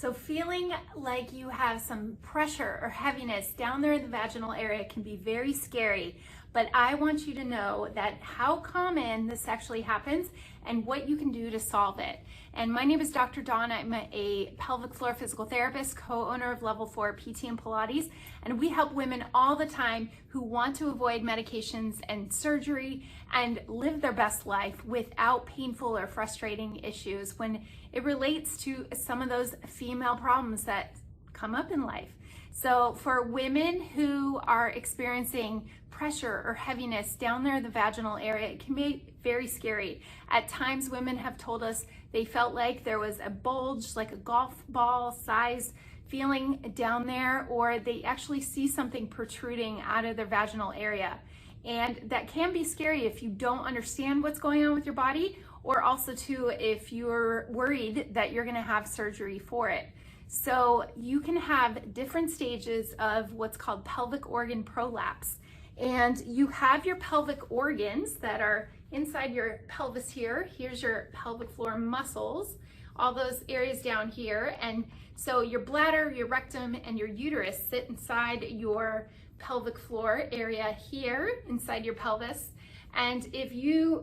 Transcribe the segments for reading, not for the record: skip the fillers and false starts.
So feeling like you have some pressure or heaviness down there in the vaginal area can be very scary, but I want you to know that how common this actually happens and what you can do to solve it. And my name is Dr. Dawn. I'm a pelvic floor physical therapist, co-owner of Level 4 PT and Pilates, and we help women all the time who want to avoid medications and surgery and live their best life without painful or frustrating issues when it relates to some of those female problems that come up in life. So for women who are experiencing pressure or heaviness down there in the vaginal area, it can be very scary. At times, women have told us they felt like there was a bulge, like a golf ball size feeling down there, or they actually see something protruding out of their vaginal area. And that can be scary if you don't understand what's going on with your body, or also too, if you're worried that you're gonna have surgery for it. So you can have different stages of what's called pelvic organ prolapse. And you have your pelvic organs that are inside your pelvis here. Here's your pelvic floor muscles, all those areas down here. And so your bladder, your rectum, and your uterus sit inside your pelvic floor area here, inside your pelvis. And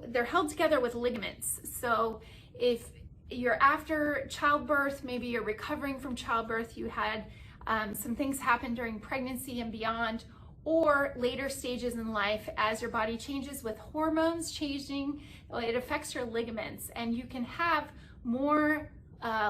they're held together with ligaments. So if you're after childbirth, maybe you're recovering from childbirth, you had some things happen during pregnancy and beyond, or later stages in life as your body changes with hormones changing, it affects your ligaments, and you can have more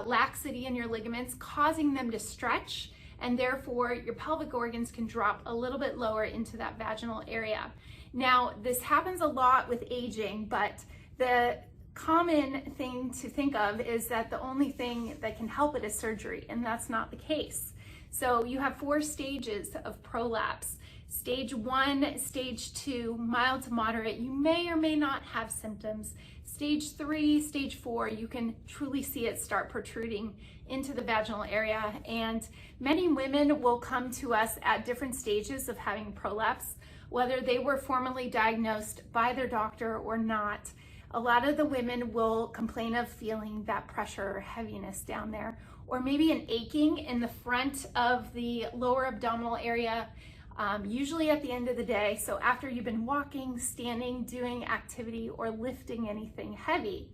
laxity in your ligaments, causing them to stretch, and therefore your pelvic organs can drop a little bit lower into that vaginal area. Now, this happens a lot with aging, but the common thing to think of is that the only thing that can help it is surgery, and that's not the case. So you have 4 stages of prolapse. Stage 1, stage 2, mild to moderate, you may or may not have symptoms. Stage 3, stage 4, you can truly see it start protruding into the vaginal area. And many women will come to us at different stages of having prolapse, whether they were formally diagnosed by their doctor or not. A lot of the women will complain of feeling that pressure or heaviness down there, or maybe an aching in the front of the lower abdominal area, usually at the end of the day. So after you've been walking, standing, doing activity, or lifting anything heavy.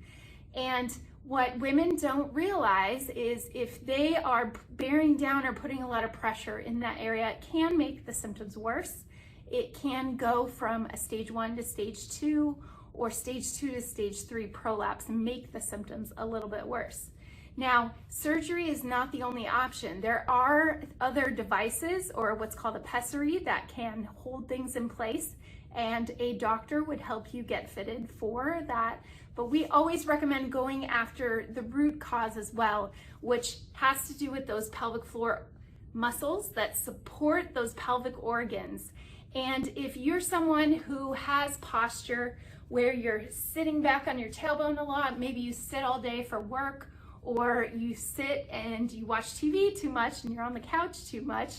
And what women don't realize is if they are bearing down or putting a lot of pressure in that area, it can make the symptoms worse. It can go from a stage 1 to stage 2, or stage 2 to stage 3 prolapse, and make the symptoms a little bit worse. Now, surgery is not the only option. There are other devices, or what's called a pessary, that can hold things in place, and a doctor would help you get fitted for that. But we always recommend going after the root cause as well, which has to do with those pelvic floor muscles that support those pelvic organs. And if you're someone who has posture where you're sitting back on your tailbone a lot, maybe you sit all day for work, or you sit and you watch TV too much and you're on the couch too much,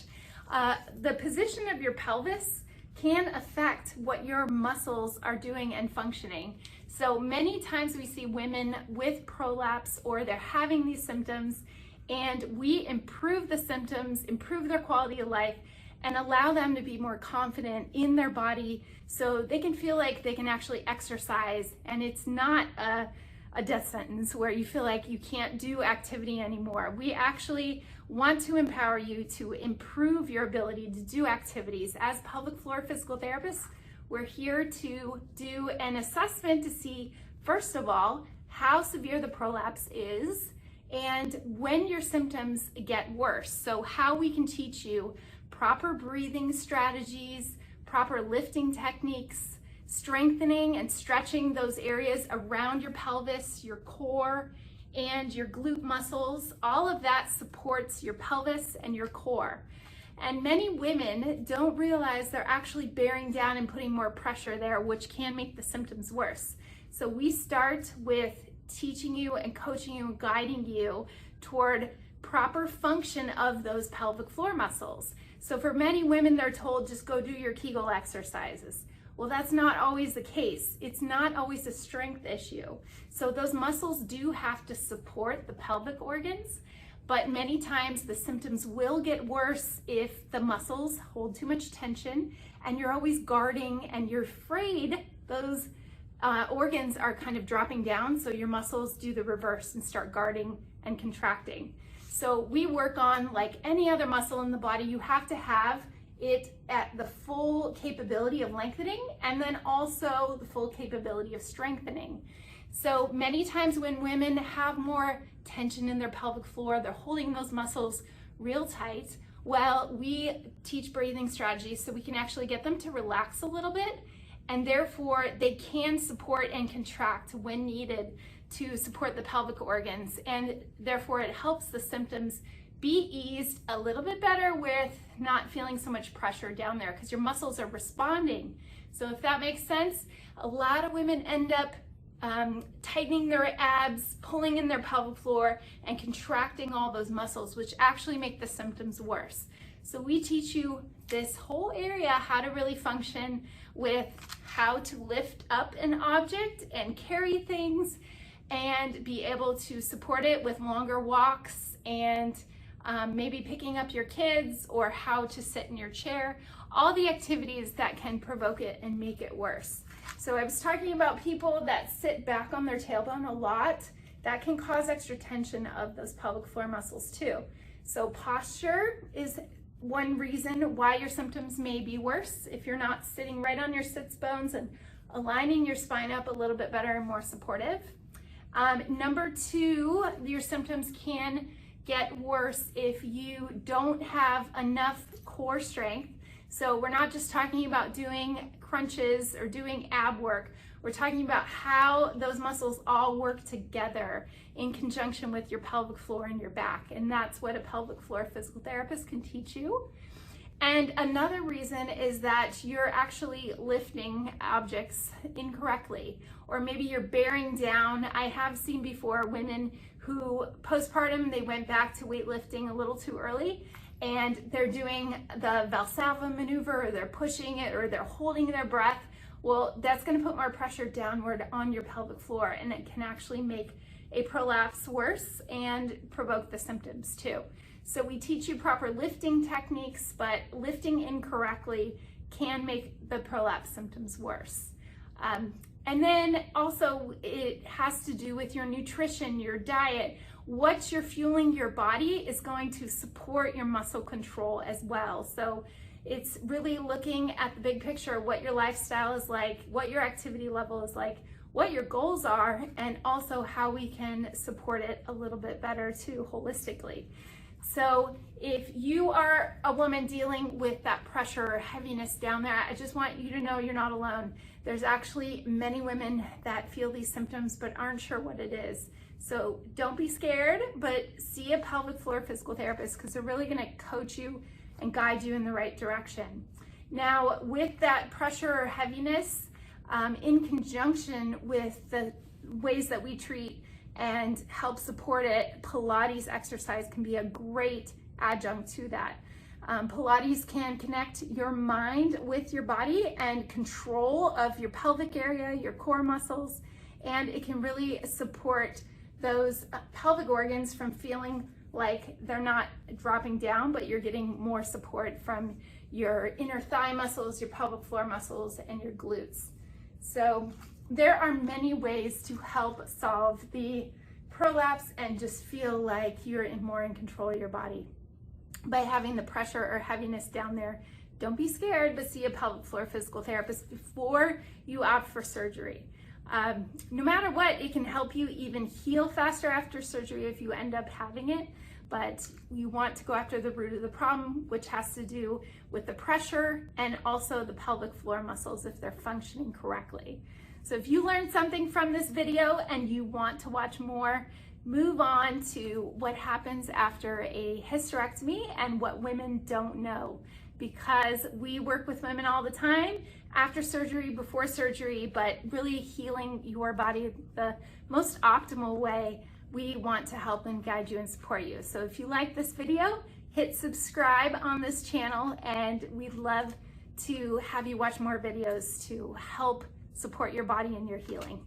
the position of your pelvis can affect what your muscles are doing and functioning. So many times we see women with prolapse, or they're having these symptoms, and we improve the symptoms, improve their quality of life, and allow them to be more confident in their body so they can feel like they can actually exercise, and it's not a death sentence where you feel like you can't do activity anymore. We actually want to empower you to improve your ability to do activities. As pelvic floor physical therapists, we're here to do an assessment to see, first of all, how severe the prolapse is and when your symptoms get worse. So how we can teach you proper breathing strategies, proper lifting techniques, strengthening and stretching those areas around your pelvis, your core, and your glute muscles. All of that supports your pelvis and your core. And many women don't realize they're actually bearing down and putting more pressure there, which can make the symptoms worse. So we start with teaching you and coaching you and guiding you toward proper function of those pelvic floor muscles. So for many women, they're told just go do your Kegel exercises. Well, that's not always the case. It's not always a strength issue. So those muscles do have to support the pelvic organs, but many times the symptoms will get worse if the muscles hold too much tension and you're always guarding and you're afraid those organs are kind of dropping down, so your muscles do the reverse and start guarding and contracting. So we work on, like any other muscle in the body, you have to have it at the full capability of lengthening and then also the full capability of strengthening. So many times when women have more tension in their pelvic floor, they're holding those muscles real tight. Well, we teach breathing strategies so we can actually get them to relax a little bit, and therefore they can support and contract when needed to support the pelvic organs, and therefore it helps the symptoms be eased a little bit better with not feeling so much pressure down there because your muscles are responding. So if that makes sense, a lot of women end up tightening their abs, pulling in their pelvic floor, and contracting all those muscles, which actually make the symptoms worse. So we teach you this whole area, how to really function with how to lift up an object and carry things and be able to support it with longer walks and maybe picking up your kids, or how to sit in your chair, all the activities that can provoke it and make it worse. So I was talking about people that sit back on their tailbone a lot. That can cause extra tension of those pelvic floor muscles too. So posture is one reason why your symptoms may be worse if you're not sitting right on your sits bones and aligning your spine up a little bit better and more supportive. Number two, your symptoms can get worse if you don't have enough core strength. So we're not just talking about doing crunches or doing ab work. We're talking about how those muscles all work together in conjunction with your pelvic floor and your back. And that's what a pelvic floor physical therapist can teach you. And another reason is that you're actually lifting objects incorrectly, or maybe you're bearing down. I have seen before women who postpartum, they went back to weightlifting a little too early, and they're doing the Valsalva maneuver, or they're pushing it, or they're holding their breath. Well, that's going to put more pressure downward on your pelvic floor, and it can actually make a prolapse worse and provoke the symptoms too. So we teach you proper lifting techniques, but lifting incorrectly can make the prolapse symptoms worse. And then also it has to do with your nutrition, your diet. What you're fueling your body is going to support your muscle control as well. So it's really looking at the big picture, what your lifestyle is like, what your activity level is like, what your goals are, and also how we can support it a little bit better too, holistically. So if you are a woman dealing with that pressure or heaviness down there, I just want you to know you're not alone. There's actually many women that feel these symptoms but aren't sure what it is. So don't be scared, but see a pelvic floor physical therapist, because they're really going to coach you and guide you in the right direction. Now, with that pressure or heaviness, in conjunction with the ways that we treat and help support it, Pilates exercise can be a great adjunct to that. Pilates can connect your mind with your body and control of your pelvic area, your core muscles, and it can really support those pelvic organs from feeling like they're not dropping down, but you're getting more support from your inner thigh muscles, your pelvic floor muscles, and your glutes. So there are many ways to help solve the prolapse and just feel like you're more in control of your body by having the pressure or heaviness down there. Don't be scared, but see a pelvic floor physical therapist before you opt for surgery. No matter what, it can help you even heal faster after surgery if you end up having it, but you want to go after the root of the problem, which has to do with the pressure and also the pelvic floor muscles if they're functioning correctly. So if you learned something from this video and you want to watch more, move on to what happens after a hysterectomy and what women don't know, because we work with women all the time after surgery, before surgery, but really healing your body the most optimal way. We want to help and guide you and support you. So if you like this video, hit subscribe on this channel, and we'd love to have you watch more videos to help support your body and your healing.